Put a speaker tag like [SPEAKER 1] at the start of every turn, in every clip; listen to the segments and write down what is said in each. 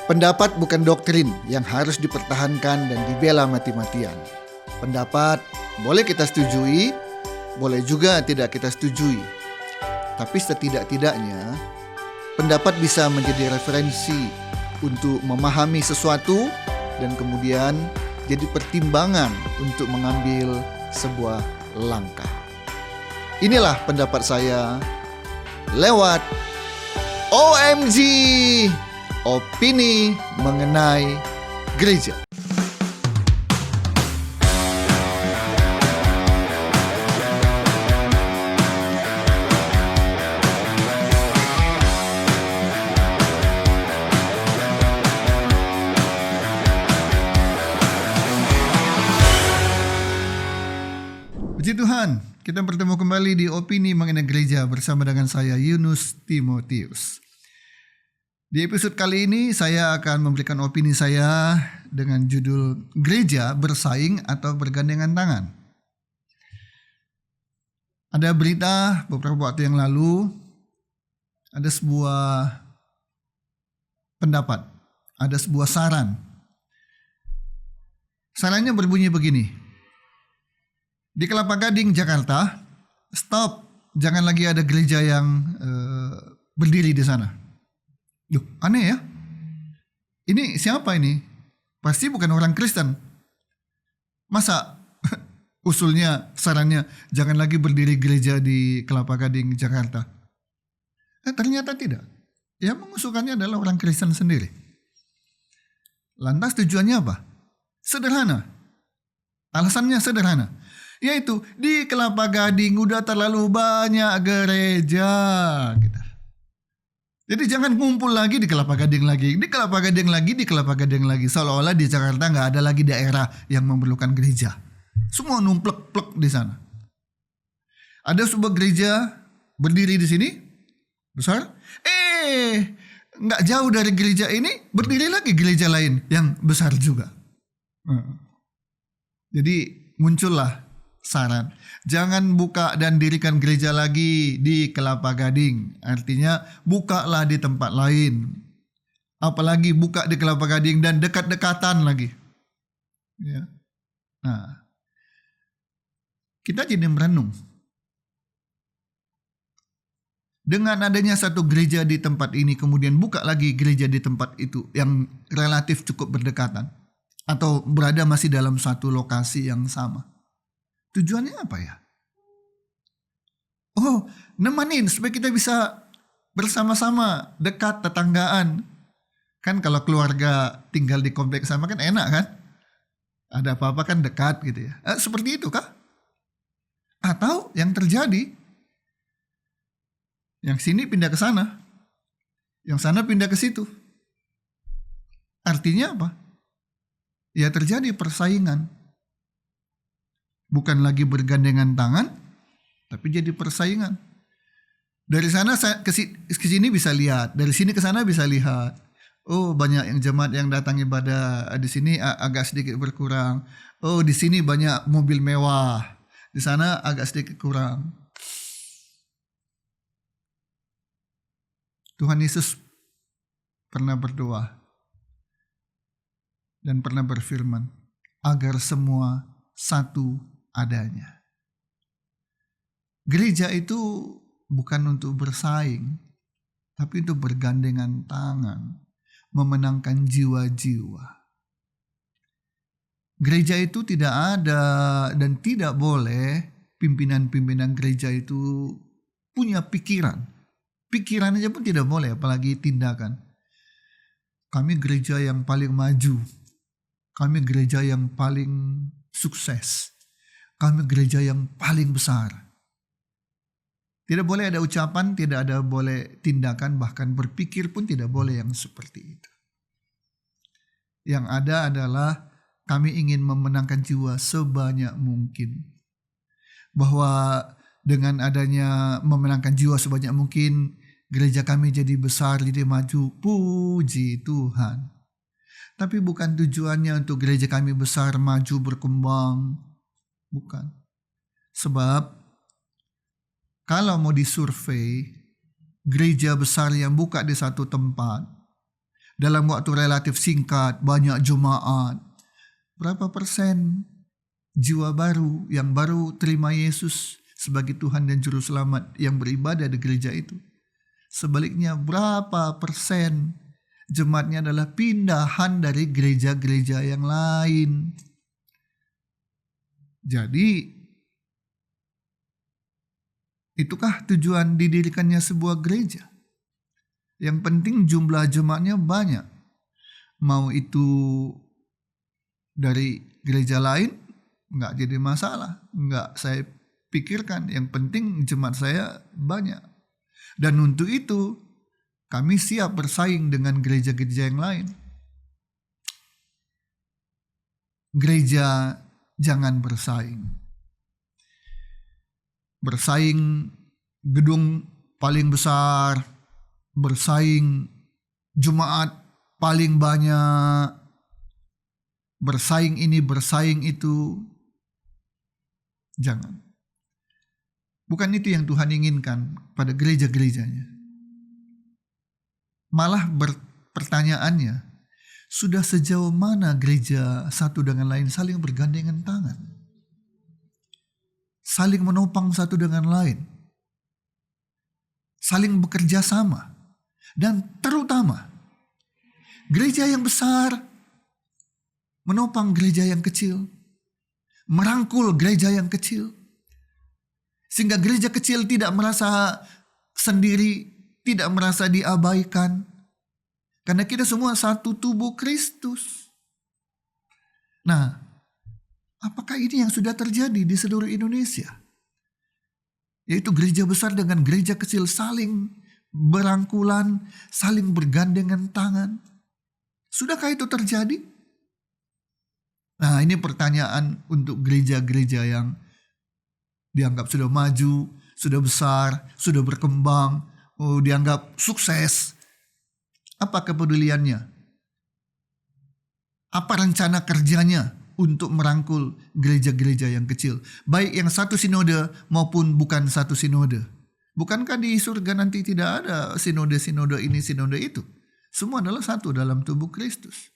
[SPEAKER 1] Pendapat bukan doktrin yang harus dipertahankan dan dibela mati-matian. Pendapat boleh kita setujui, boleh juga tidak kita setujui. Tapi setidak-tidaknya, pendapat bisa menjadi referensi untuk memahami sesuatu dan kemudian jadi pertimbangan untuk mengambil sebuah langkah. Inilah pendapat saya lewat OMG, opini mengenai gereja. Puji Tuhan, kita bertemu kembali di opini mengenai gereja bersama dengan saya Yunus Timotius. Di episode kali ini saya akan memberikan opini saya dengan judul Gereja Bersaing atau Bergandengan Tangan. Ada berita beberapa waktu yang lalu, ada sebuah pendapat, ada sebuah saran. Sarannya berbunyi begini. Di Kelapa Gading, Jakarta, stop, jangan lagi ada gereja yang berdiri di sana. Duh, aneh ya. Ini siapa ini? Pasti bukan orang Kristen. Masa usulnya, sarannya, jangan lagi berdiri gereja di Kelapa Gading, Jakarta? Ternyata tidak. Yang mengusulkannya adalah orang Kristen sendiri. Lantas tujuannya apa? Sederhana. Alasannya sederhana. Yaitu di Kelapa Gading udah terlalu banyak gereja gitu. Jadi jangan ngumpul lagi di Kelapa Gading lagi, di Kelapa Gading lagi, di Kelapa Gading lagi. Seolah-olah di Jakarta nggak ada lagi daerah yang memerlukan gereja. Semua numplek-plek di sana. Ada sebuah gereja berdiri di sini, besar. Nggak jauh dari gereja ini berdiri lagi gereja lain yang besar juga. Jadi muncullah saran, jangan buka dan dirikan gereja lagi di Kelapa Gading. Artinya bukalah di tempat lain. Apalagi buka di Kelapa Gading dan dekat-dekatan lagi. Ya. Nah, kita jadi merenung. Dengan adanya satu gereja di tempat ini, kemudian buka lagi gereja di tempat itu yang relatif cukup berdekatan. Atau berada masih dalam satu lokasi yang sama. Tujuannya apa ya? Oh, nemanin supaya kita bisa bersama-sama, dekat, tetanggaan. Kan kalau keluarga tinggal di kompleks sama kan enak kan? Ada apa-apa kan dekat gitu ya. Seperti itu kah? Atau yang terjadi, yang sini pindah ke sana, yang sana pindah ke situ. Artinya apa? Ya terjadi persaingan. Bukan lagi bergandengan tangan, tapi jadi persaingan. Dari sana ke sini bisa lihat, dari sini ke sana bisa lihat. Oh, banyak yang jemaat yang datang ibadah, di sini agak sedikit berkurang. Oh, di sini banyak mobil mewah, di sana agak sedikit kurang. Tuhan Yesus pernah berdoa dan pernah berfirman, agar semua satu adanya. Gereja itu bukan untuk bersaing, tapi untuk bergandengan tangan, memenangkan jiwa-jiwa. Gereja itu tidak ada dan tidak boleh pimpinan-pimpinan gereja itu punya pikiran. Pikiran aja pun tidak boleh, apalagi tindakan. Kami gereja yang paling maju. Kami gereja yang paling sukses. Kami gereja yang paling besar. Tidak boleh ada ucapan, tidak ada boleh tindakan, bahkan berpikir pun tidak boleh yang seperti itu. Yang ada adalah kami ingin memenangkan jiwa sebanyak mungkin. Bahwa dengan adanya memenangkan jiwa sebanyak mungkin, gereja kami jadi besar, jadi maju. Puji Tuhan. Tapi bukan tujuannya untuk gereja kami besar, maju, berkembang. Bukan. Sebab kalau mau disurvei, gereja besar yang buka di satu tempat Dalam waktu relatif singkat, banyak jemaat. Berapa persen jiwa baru yang baru terima Yesus sebagai Tuhan dan Juru Selamat yang beribadah di gereja itu? Sebaliknya, berapa persen jemaatnya adalah pindahan dari gereja-gereja yang lain? Jadi, itukah tujuan didirikannya sebuah gereja? Yang penting jumlah jemaatnya banyak. Mau itu dari gereja lain, nggak jadi masalah. Nggak saya pikirkan. Yang penting jemaat saya banyak. Dan untuk itu, kami siap bersaing dengan gereja-gereja yang lain. Gereja jangan bersaing. Bersaing gedung paling besar, bersaing jemaat paling banyak, bersaing ini, bersaing itu. Jangan. Bukan itu yang Tuhan inginkan pada gereja-gerejanya. Malah pertanyaannya, sudah sejauh mana gereja satu dengan lain saling bergandengan tangan? Saling menopang satu dengan lain. Saling bekerja sama. Dan terutama, gereja yang besar menopang gereja yang kecil. Merangkul gereja yang kecil. Sehingga gereja kecil tidak merasa sendiri, tidak merasa diabaikan. Karena kita semua satu tubuh Kristus. Nah, apakah ini yang sudah terjadi di seluruh Indonesia? Yaitu gereja besar dengan gereja kecil saling berangkulan, saling bergandengan tangan. Sudahkah itu terjadi? Nah, ini pertanyaan untuk gereja-gereja yang dianggap sudah maju, sudah besar, sudah berkembang, dianggap sukses. Apa kepeduliannya? Apa rencana kerjanya untuk merangkul gereja-gereja yang kecil? Baik yang satu sinode maupun bukan satu sinode. Bukankah di surga nanti tidak ada sinode-sinode ini, sinode itu? Semua adalah satu dalam tubuh Kristus.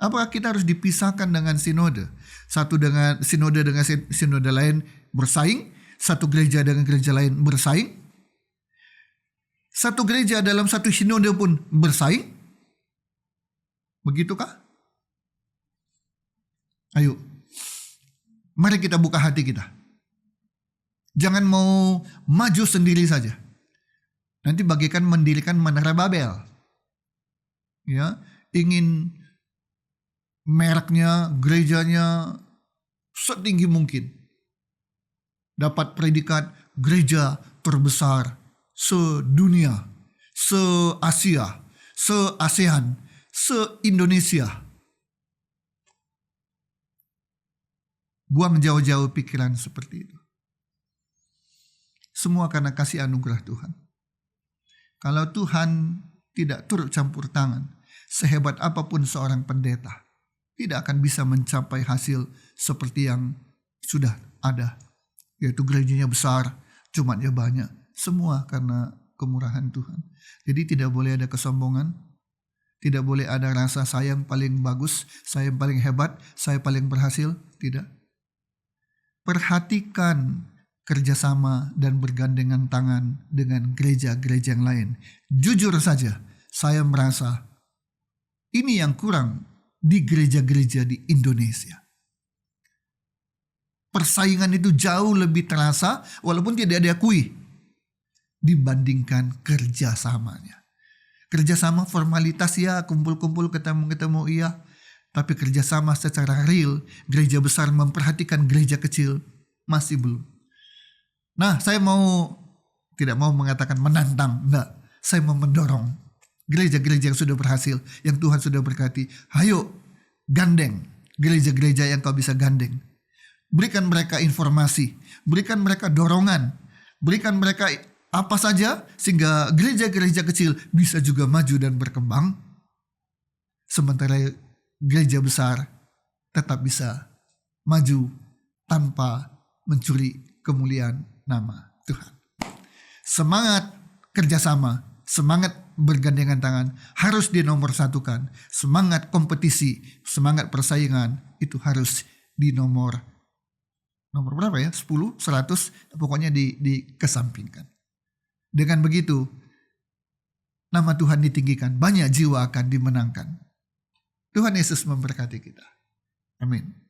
[SPEAKER 1] Apakah kita harus dipisahkan dengan sinode? Satu dengan sinode dengan sinode lain bersaing, satu gereja dengan gereja lain bersaing, satu gereja dalam satu sinode pun bersaing. Begitukah? Ayo, mari kita buka hati kita. Jangan mau maju sendiri saja. Nanti bagaikan mendirikan menara Babel. Ya, ingin mereknya, gerejanya setinggi mungkin. Dapat predikat gereja terbesar sedunia, se-Asia, se-ASEAN, se-Indonesia. Buang jauh-jauh pikiran seperti itu. Semua karena kasih anugerah Tuhan. Kalau Tuhan tidak turut campur tangan, sehebat apapun seorang pendeta, tidak akan bisa mencapai hasil seperti yang sudah ada. Yaitu gerejanya besar, jemaatnya banyak. Semua karena kemurahan Tuhan. Jadi tidak boleh ada kesombongan. Tidak boleh ada rasa saya yang paling bagus, saya yang paling hebat, saya paling berhasil. Tidak. Perhatikan kerjasama dan bergandengan tangan dengan gereja-gereja yang lain. Jujur saja, saya merasa ini yang kurang di gereja-gereja di Indonesia. Persaingan itu jauh lebih terasa walaupun tidak diakui dibandingkan kerjasamanya. Kerjasama formalitas ya, kumpul-kumpul ketemu-ketemu iya. Tapi kerjasama secara real, gereja besar memperhatikan gereja kecil, masih belum. Nah, saya tidak mau mengatakan menantang, enggak. Saya mau mendorong gereja-gereja yang sudah berhasil, yang Tuhan sudah berkati. Ayo, gandeng gereja-gereja yang kau bisa gandeng. Berikan mereka informasi, berikan mereka dorongan, berikan mereka apa saja sehingga gereja-gereja kecil bisa juga maju dan berkembang. Sementara gereja besar tetap bisa maju tanpa mencuri kemuliaan nama Tuhan. Semangat kerjasama, semangat bergandengan tangan harus dinomorsatukan. Semangat kompetisi, semangat persaingan itu harus di nomor berapa ya? 10, 100, pokoknya dikesampingkan. Dengan begitu, nama Tuhan ditinggikan, banyak jiwa akan dimenangkan. Tuhan Yesus memberkati kita. Amin.